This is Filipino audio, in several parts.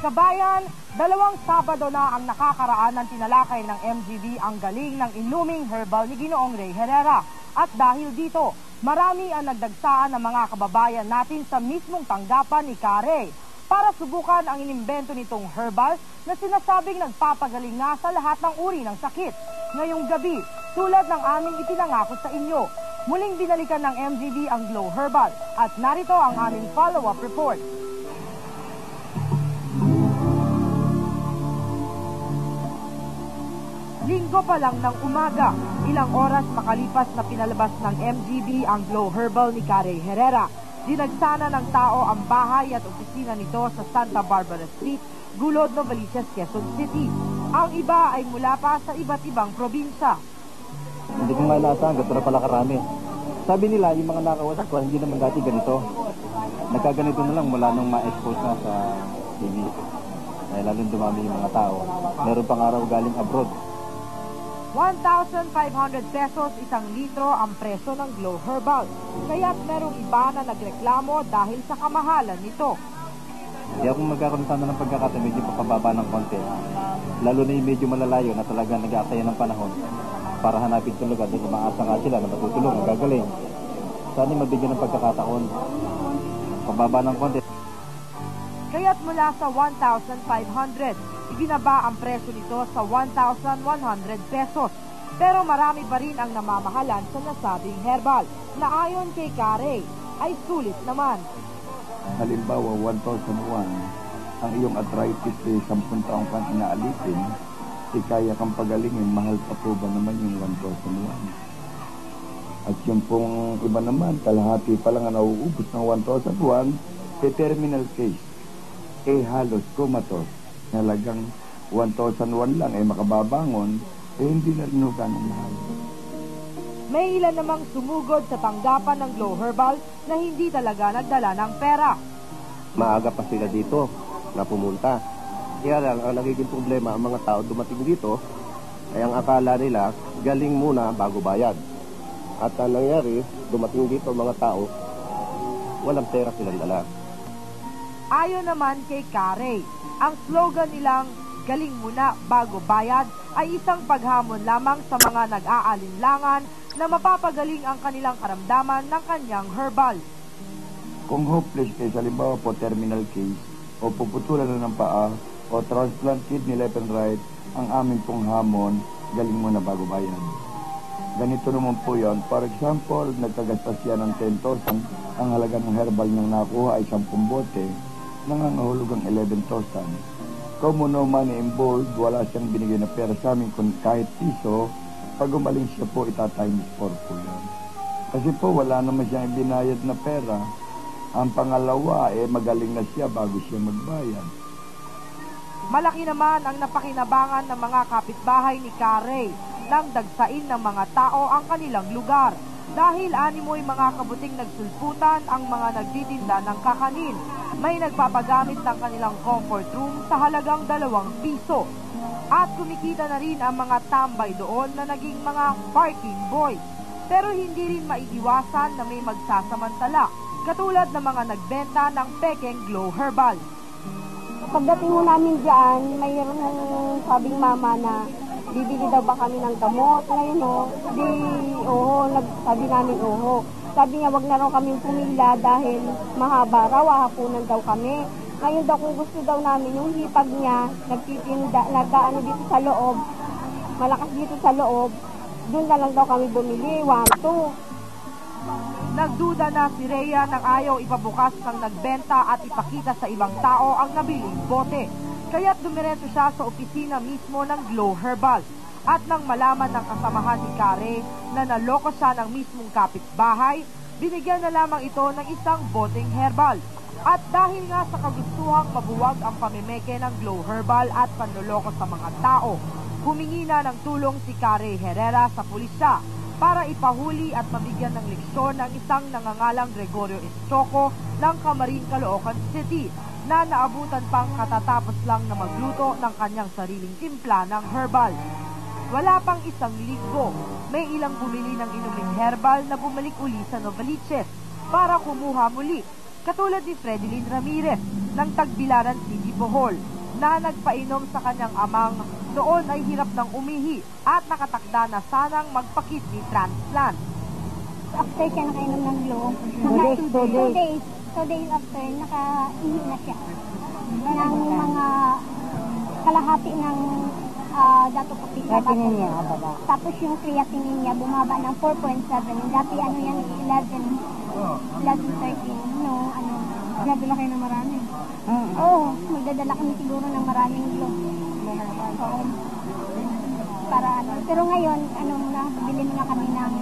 Kabayan, 2 Sabado na ang nakakaraan ng tinalakay ng MGB ang galing ng inuming herbal ni Ginoong Rey Herrera. At dahil dito, marami ang nagdagsaan ng mga kababayan natin sa mismong tanggapan ni Ka-Rey para subukan ang inimbento nitong herbal na sinasabing nagpapagaling nga sa lahat ng uri ng sakit. Ngayong gabi, tulad ng aming ipinangako sa inyo, muling binalikan ng MGB ang Glow Herbal at narito ang aming follow-up report. Linggo pa lang ng umaga, ilang oras makalipas na pinalabas ng MGB ang Glow Herbal ni Ka-Rey Herrera. Dinagsana ng tao ang bahay at opisina nito sa Santa Barbara Street, Gulod, Novaliches, Quezon City. Ang iba ay mula pa sa iba't ibang probinsya. Hindi ko nga inaasahan, ganito na pala karami. Sabi nila, yung mga nakawasak ko, hindi naman dati ganito. Nagkaganito na lang mula nung ma-expose na sa TV. Dahil lalong dumami yung mga tao. Meron pang araw galing abroad. 1,500 pesos 1 litro ang presyo ng Glow Herbal. Kaya't merong iba na nagreklamo dahil sa kamahalan nito. Hindi ako magkakaroon sana ng pagkakataon, medyo papababa ng konti. Lalo na yung medyo malalayo na talaga nag-aakaya ng panahon para hanapin itong lugar dahil maasa nga sila na matutulong, magagaling. Sana mabigyan ng pagkakataon. Pababa ng konti. Kaya't mula sa 1,500, ibinaba ang presyo nito sa 1,100 pesos. Pero marami pa rin ang namamahalan sa nasabing herbal na ayon kay Ka-Rey ay sulit naman. Halimbawa, 1,001, ang iyong arthritis ay 10 taong kang inaalitin, kaya kang pagalingin, mahal pa po ba naman yung 1,001? At yung pong iba naman, kalahati pa lang ang nauubos ng 1,001, terminal case, halos comatose, nalagang 1,001 lang makababangon, hindi na rin ganong mahal. May ilan namang sumugod sa tanggapan ng Glow Herbal na hindi talaga nagdala ng pera. Maaga pa sila dito na pumunta. Kaya lang, ang nagiging problema, ang mga tao dumating dito, ay ang akala nila, galing muna bago bayad. At ang nangyari, dumating dito mga tao, walang pera silang dala. Ayon naman kay Ka-Rey, ang slogan nilang galing muna bago bayad ay isang paghamon lamang sa mga nag-aalinlangan na mapapagaling ang kanilang karamdaman ng kanyang herbal. Kung hopeless kayo, halimbawa po terminal case, o puputulan na ng paa, o transplant kidney left and right, ang aming pong hamon, galing muna bago bayad. Ganito naman po yan. For example, nagkagastas yan ng 10,000, ang halaga ng herbal niyang nakuha ay 10 bote, nangangahulugang 11,000. Kung no money involved, wala siyang binigay na pera sa amin kung kahit piso, pag umaling siya po, itatimes 4 po yan. Kasi po, wala naman siyang ibinayad na pera. Ang pangalawa, magaling na siya bago siya magbayad. Malaki naman ang napakinabangan ng mga kapitbahay ni Ka-Rey nang dagsain ng mga tao ang kanilang lugar. Dahil animoy mga kabuting nagsulputan ang mga nagtitinda ng kakanin. May nagpapagamit ng kanilang comfort room sa halagang 2 piso. At kumikita na rin ang mga tambay doon na naging mga parking boy. Pero hindi rin maiiwasan na may magsasamantala, katulad ng mga nagbenta ng pekeng Glow Herbal. Pagdating mo namin dyan, mayroon sabing mama na bibili daw ba kami ng gamot. Ngayon sabi namin Sabi niya wag na raw kaming pumila dahil mahaba raw, hapunan daw kami. Ngayon daw kung gusto daw namin yung hipag niya, nagkaano dito sa loob, malakas dito sa loob, doon na lang daw kami bumili, 1, 2. Nagduda na si Rhea nang ayaw ipabukas ng nagbenta at ipakita sa ibang tao ang nabiling bote. Kaya't dumiretso siya sa opisina mismo ng Glow Herbal. At nang malaman ng kasamahan ni Ka-Rey na naloko siya ng mismong kapitbahay, binigyan na lamang ito ng isang boteng herbal. At dahil nga sa kagustuhang mabuwag ang pamimeke ng Glow Herbal at panloloko sa mga tao, humingi na ng tulong si Ka-Rey Herrera sa pulisya para ipahuli at mabigyan ng leksyon ng isang nangangalang Gregorio Estoco ng Camarin, Caloocan City na naabutan pang katatapos lang na magluto ng kanyang sariling timpla ng herbal. Wala pang 1 linggo, may ilang bumili ng inuming herbal na bumalik uli sa Novaliches para kumuha muli, katulad ni Fredeline Ramirez ng Tagbilaran City, Bohol. na nagpainom sa kanyang amang noon ay hirap ng umihi at nakatakda na sanang magpa-kidney transplant. After siya nakainom ng Glow, 2 days after, nakaihi na siya ng mga kalahati ng dato puti sa bato. Tapos yung creatinine niya bumaba ng 4.7. Dati ano yan, 11, 13. No, ano. Nagdala kayo ng marami? Oo, magdadala kami siguro ng maraming Glow. Oo. Para ano. Pero ngayon, ano muna, bili muna kami ng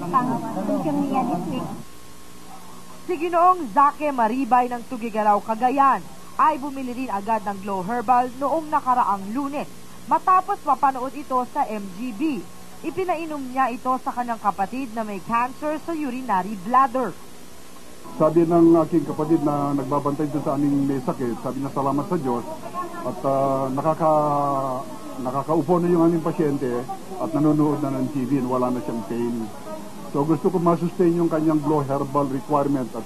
pang-consume niya this week. Si Ginoong Zake Maribay ng Tugigaraw, Cagayan ay bumili rin agad ng Glow Herbal noong nakaraang Lunes matapos mapanood ito sa MGB. Ipinainom niya ito sa kanyang kapatid na may cancer sa urinary bladder. Sabi ng aking kapatid na nagbabantay doon sa aming may sakit, sabi na salamat sa Diyos at nakakaupo na yung aming pasyente at nanonood na ng TV, wala na siyang pain. So gusto ko masustain yung kanyang Glow Herbal requirement at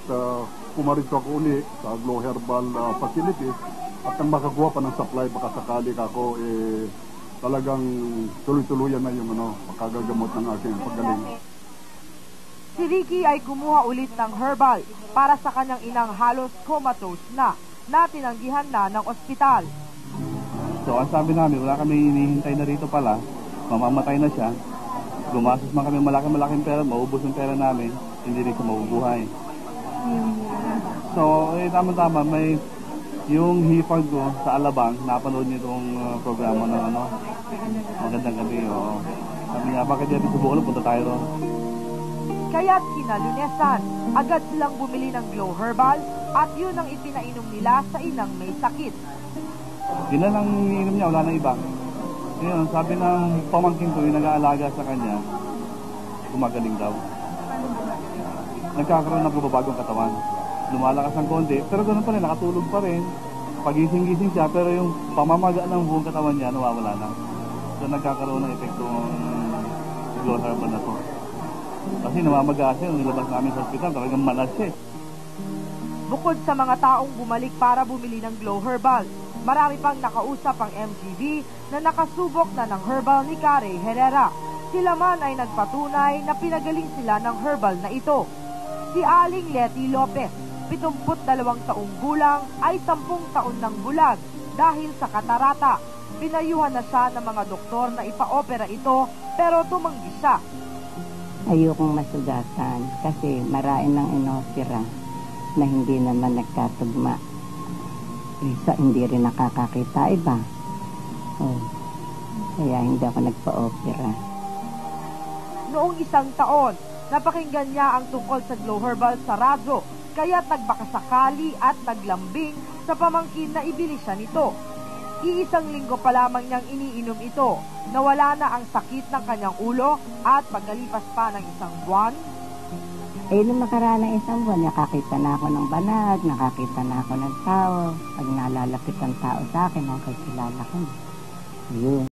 pumarito ako uli sa Glow Herbal facility at nang makakuha pa ng supply baka sakali ako talagang tuloy-tuluyan na yung makagagamot ng aking paggaling. Si Ricky ay kumuha ulit ng herbal para sa kanyang inang halos comatose na tinanggihan na ng ospital. So ang sabi namin, wala kami hinihintay na rito pala, mamamatay na siya. Gumastos man kami malaking pera, maubos yung pera namin, hindi rin siya mabubuhay. So, tama-tama, may yung hipag ko sa Alabang, napanood niyo itong programa ng magandang gabi. Sabi niya, bakit dito sa Bukol, punta tayo ron. Kaya't kinalunesan, agad silang bumili ng Glow Herbal at yun ang ipinainom nila sa inang may sakit. Yun na lang iniinom niya, wala na iba. Ngayon, sabi ng pamangkin ko, yung nag-aalaga sa kanya, gumagaling daw. Nagkakaroon ng babagong katawan. Lumalakas ng konti, pero ganoon pa rin, nakatulog pa rin. Pagising-gising siya, pero yung pamamaga ng buong katawan niya, nawawala na. So nagkakaroon ng epekto ng Glow Herbal na to. Kasi namamaga siya, nilabas namin sa hospital, talagang malas siya. Bukod sa mga taong bumalik para bumili ng Glow Herbal, marami pang nakausap ang MGB na nakasubok na ng herbal ni Kare Herrera. Sila man ay nagpatunay na pinagaling sila ng herbal na ito. Si Aling Letty Lopez, 72 taong gulang, ay 10 taon ng bulag dahil sa katarata. Pinayuhan na siya ng mga doktor na ipa-opera ito pero tumanggi siya. Ayokong masugatan kasi marain ng inopera na hindi naman nagkatugma. Isa hindi rin nakakakita iba. Kaya hindi ako nagpa-opera. Noong 1 taon, napakinggan niya ang tungkol sa Glow Herbal sa radyo, kaya't nagbakasakali at naglambing sa pamangkin na ibili siya nito. Iisang linggo pa lamang niyang iniinom ito, nawala na ang sakit ng kanyang ulo at pagkalipas pa ng 1 buwan. Nung makaraan ng 1 buwan, nakakita na ako ng banag, nakakita na ako ng tao. Pag nalalapit ang tao sa akin, nakakilala ko. Yun.